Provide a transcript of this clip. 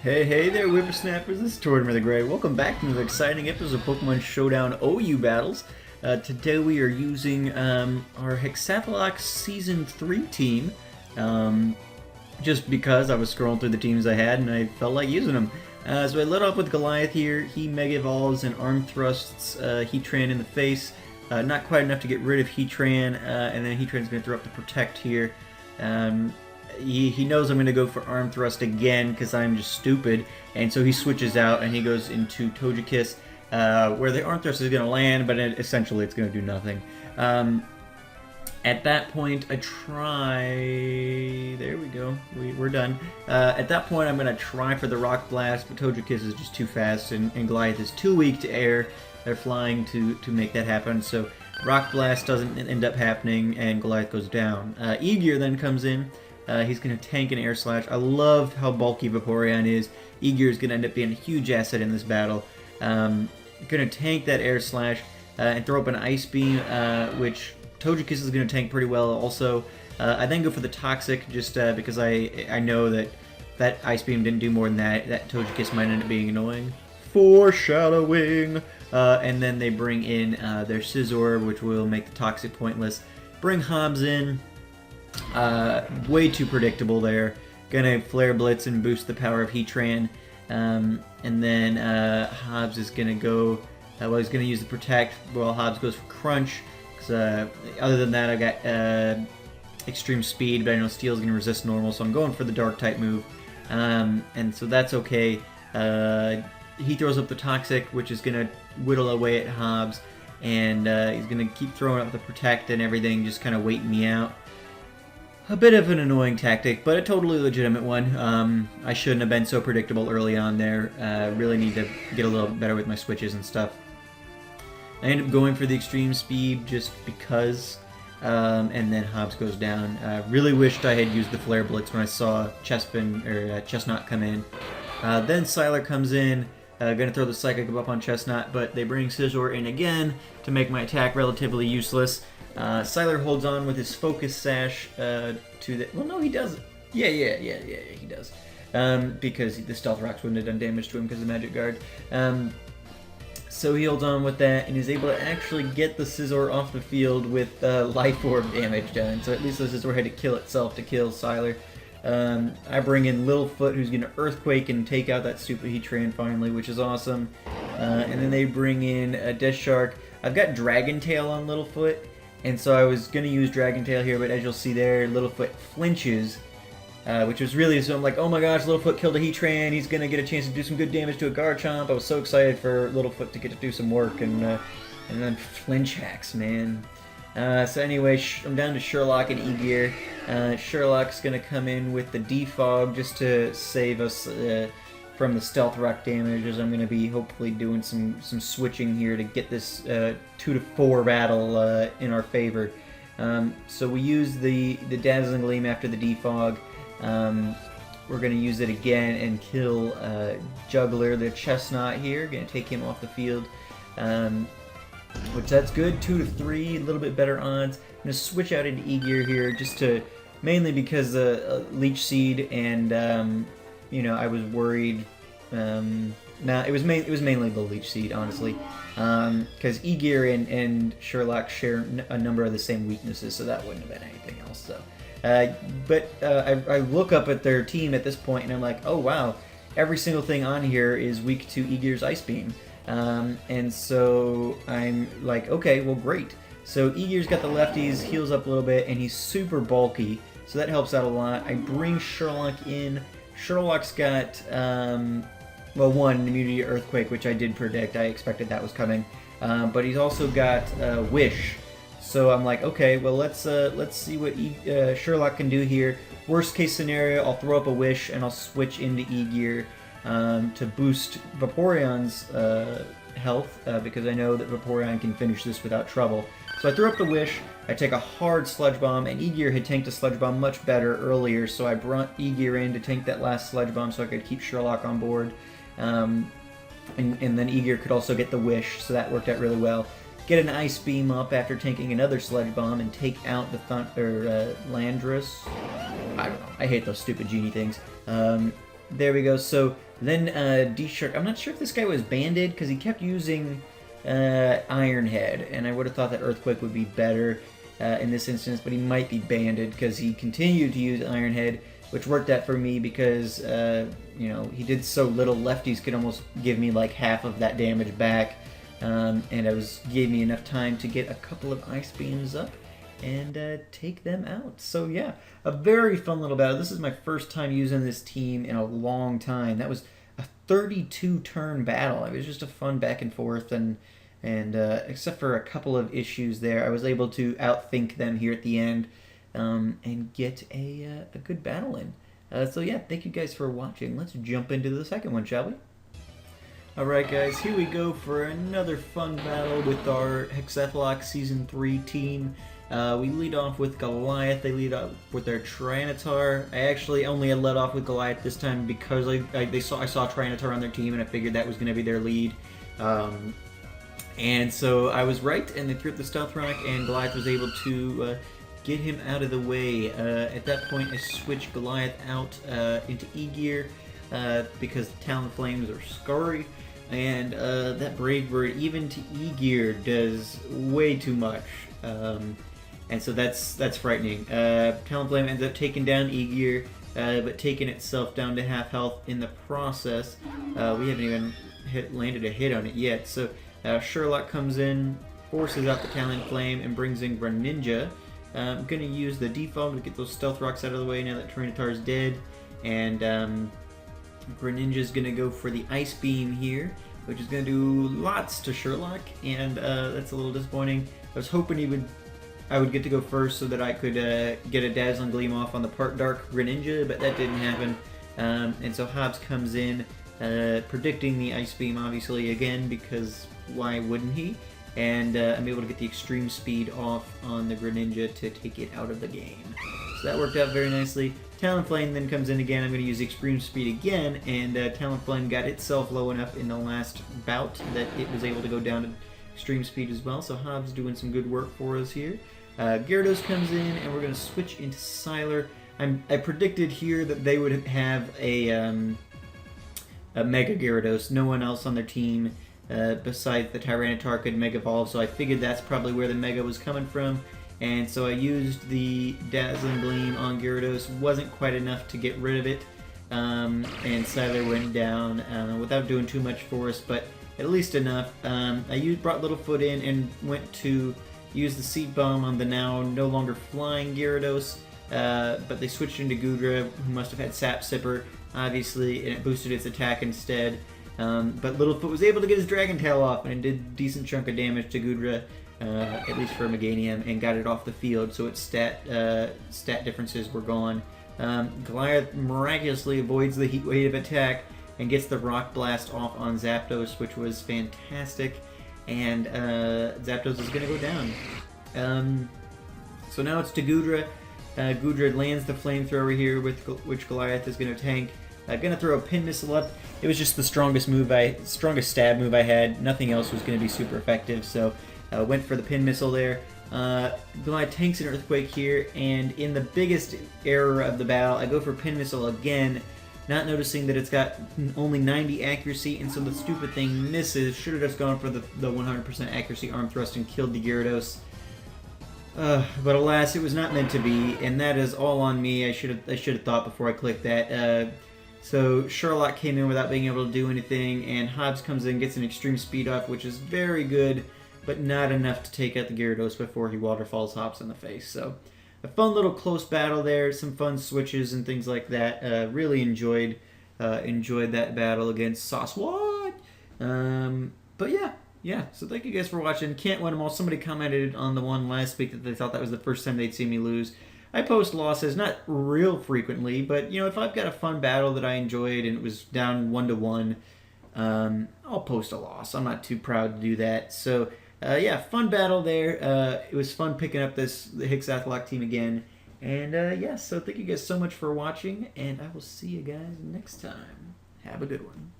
Hey there, whippersnappers, this is Tortoise the Gray. Welcome back to another exciting episode of Pokemon Showdown OU battles. Today we are using our Hexathalox Season 3 team, just because I was scrolling through the teams I had and I felt like using them. So I led off with Goliath here. He Mega Evolves and Arm Thrusts Heatran in the face. Not quite enough to get rid of Heatran, and then Heatran's going to throw up the Protect here. He knows I'm going to go for Arm Thrust again because I'm just stupid, and so he switches out and he goes into Togekiss, where the Arm Thrust is going to land, but essentially it's going to do nothing. At that point, I try... There we go. We're done. At that point, I'm going to try for the Rock Blast, but Togekiss is just too fast, and Goliath is too weak to air. They're flying to make that happen, so Rock Blast doesn't end up happening, and Goliath goes down. Egear then comes in. He's going to tank an Air Slash. I love how bulky Vaporeon is. Egear is going to end up being a huge asset in this battle. Going to tank that Air Slash and throw up an Ice Beam, which Togekiss is going to tank pretty well also. I then go for the Toxic just because I know that Ice Beam didn't do more than that. That Togekiss might end up being annoying. Foreshadowing! And then they bring in their Scizor, which will make the Toxic pointless. Bring Hobbs in. Way too predictable there. Gonna Flare Blitz and boost the power of Heatran. And then Hobbs is gonna go... well, he's gonna use the Protect while Hobbs goes for Crunch. Cause, other than that, I got Extreme Speed, but I know Steel's gonna resist normal, so I'm going for the Dark-type move. And so that's okay. He throws up the Toxic, which is gonna whittle away at Hobbs. And he's gonna keep throwing up the Protect and everything, just kind of waiting me out. A bit of an annoying tactic, but a totally legitimate one. I shouldn't have been so predictable early on there. Really need to get a little better with my switches and stuff. I end up going for the Extreme Speed just because, and then Hobbs goes down. Really wished I had used the Flare Blitz when I saw Chestnut come in. Then Sylar comes in, gonna throw the Psychic up on Chestnut, but they bring Scizor in again to make my attack relatively useless. Sylar holds on with his Focus Sash to the... Well, no, he doesn't. Yeah, he does. Because the Stealth Rocks wouldn't have done damage to him because of Magic Guard. So he holds on with that and is able to actually get the Scizor off the field with Life Orb damage done. So at least the Scizor had to kill itself to kill Sylar. I bring in Littlefoot, who's going to Earthquake and take out that stupid Heatran finally, which is awesome. And then they bring in a Death Shark. I've got Dragon Tail on Littlefoot. And so I was going to use Dragon Tail here, but as you'll see there, Littlefoot flinches, which was really, so I'm like, oh my gosh, Littlefoot killed a Heatran, he's going to get a chance to do some good damage to a Garchomp. I was so excited for Littlefoot to get to do some work, and then flinch hacks, man. So anyway, I'm down to Sherlock and Egear. Sherlock's going to come in with the Defog just to save us from the Stealth Rock damage, as I'm going to be hopefully doing some switching here to get this 2-4 battle in our favor. So we use the Dazzling Gleam after the Defog. We're going to use it again and kill Juggler, the Chestnut here. Going to take him off the field, which that's good. 2-3, a little bit better odds. I'm going to switch out into Egear here just to, mainly because Leech Seed and you know, I was worried. It was mainly the Leech Seed, honestly, because Egear and Sherlock share a number of the same weaknesses, so that wouldn't have been anything else. So, I look up at their team at this point, and I'm like, oh wow, every single thing on here is weak to Egear's Ice Beam, and so I'm like, okay, well great. So Egear's got the lefties, heals up a little bit, and he's super bulky, so that helps out a lot. I bring Sherlock in. Sherlock's got, well, one, immunity to Earthquake, which I did predict. I expected that was coming. But he's also got Wish. So I'm like, okay, well, let's see what Sherlock can do here. Worst case scenario, I'll throw up a Wish and I'll switch into Egear to boost Vaporeon's health, because I know that Vaporeon can finish this without trouble. So I threw up the Wish, I take a hard Sludge Bomb, and Egear had tanked a Sludge Bomb much better earlier, so I brought Egear in to tank that last Sludge Bomb so I could keep Sherlock on board. And then Egear could also get the Wish, so that worked out really well. Get an Ice Beam up after tanking another Sludge Bomb and take out the Landorus. I don't know, I hate those stupid genie things. There we go. So Then D-Shark, I'm not sure if this guy was banded because he kept using Iron Head, and I would have thought that Earthquake would be better in this instance, but he might be banded because he continued to use Iron Head, which worked out for me because, you know, he did so little. Lefties could almost give me like half of that damage back, and it gave me enough time to get a couple of Ice Beams up and take them out. So yeah, a very fun little battle. This is my first time using this team in a long time. That was a 32 turn battle. It was just a fun back and forth, and except for a couple of issues there, I was able to outthink them here at the end and get a good battle in. So yeah, thank you guys for watching. Let's jump into the second one, shall we? Alright guys, here we go for another fun battle with our Hexathlock Season 3 team. We lead off with Goliath. They lead off with their Tyranitar. I actually only had led off with Goliath this time because I saw Tyranitar on their team, and I figured that was going to be their lead. And so I was right, and they threw up the Stealth Rock, and Goliath was able to get him out of the way. At that point, I switched Goliath out into E-Gear because the Talon Flames are scary, and that Brave Bird, even to E-Gear, does way too much. And so that's frightening. Talon Flame ends up taking down E-Gear, but taking itself down to half health in the process. We haven't even landed a hit on it yet. So Sherlock comes in, forces out the Talon Flame, and brings in Greninja. I'm going to use the default to get those Stealth Rocks out of the way now that Tyranitar is dead. And Greninja's going to go for the Ice Beam here, which is going to do lots to Sherlock, and that's a little disappointing. I was hoping I would get to go first so that I could get a Dazzling Gleam off on the part Dark Greninja, but that didn't happen. And so Hobbs comes in, predicting the Ice Beam, obviously, again, because why wouldn't he? And I'm able to get the Extreme Speed off on the Greninja to take it out of the game. So that worked out very nicely. Talonflame then comes in again. I'm going to use Extreme Speed again, and Talonflame got itself low enough in the last bout that it was able to go down to Extreme Speed as well. So Hobbs doing some good work for us here. Gyarados comes in, and we're going to switch into Sylar. I predicted here that they would have a Mega Gyarados. No one else on their team besides the Tyranitar could Mega Evolve, so I figured that's probably where the Mega was coming from. And so I used the Dazzling Gleam on Gyarados. Wasn't quite enough to get rid of it, and Sylar went down without doing too much for us, but at least enough. I brought Littlefoot in and went to use the Seed Bomb on the now no longer flying Gyarados, but they switched into Goodra, who must have had Sap Sipper, obviously, and it boosted its attack instead. But Littlefoot was able to get his Dragon Tail off, and it did a decent chunk of damage to Goodra, at least for Meganium, and got it off the field, so its stat differences were gone. Goliath miraculously avoids the Heat Wave attack and gets the Rock Blast off on Zapdos, which was fantastic, and Zapdos is going to go down. So now it's to Goodra. Goodra lands the Flamethrower here, which Goliath is going to tank. Going to throw a Pin Missile up. It was just the strongest stab move I had. Nothing else was going to be super effective, so went for the Pin Missile there. Goliath tanks an Earthquake here, and in the biggest error of the battle, I go for Pin Missile again, not noticing that it's got only 90 accuracy, and so the stupid thing misses. Should have just gone for the 100% accuracy Arm Thrust and killed the Gyarados. But alas, it was not meant to be, and that is all on me. I should have thought before I clicked that. So Sherlock came in without being able to do anything, and Hobbs comes in, gets an Extreme Speed off, which is very good, but not enough to take out the Gyarados before he Waterfalls Hobbs in the face. So a fun little close battle there, some fun switches and things like that. Really enjoyed that battle against Sasquatch. But yeah. So thank you guys for watching. Can't win them all. Somebody commented on the one last week that they thought that was the first time they'd seen me lose. I post losses, not real frequently, but you know, if I've got a fun battle that I enjoyed and it was down 1-1, I'll post a loss. I'm not too proud to do that. So yeah, fun battle there. It was fun picking up the Hexathlock team again. And yeah, so thank you guys so much for watching, and I will see you guys next time. Have a good one.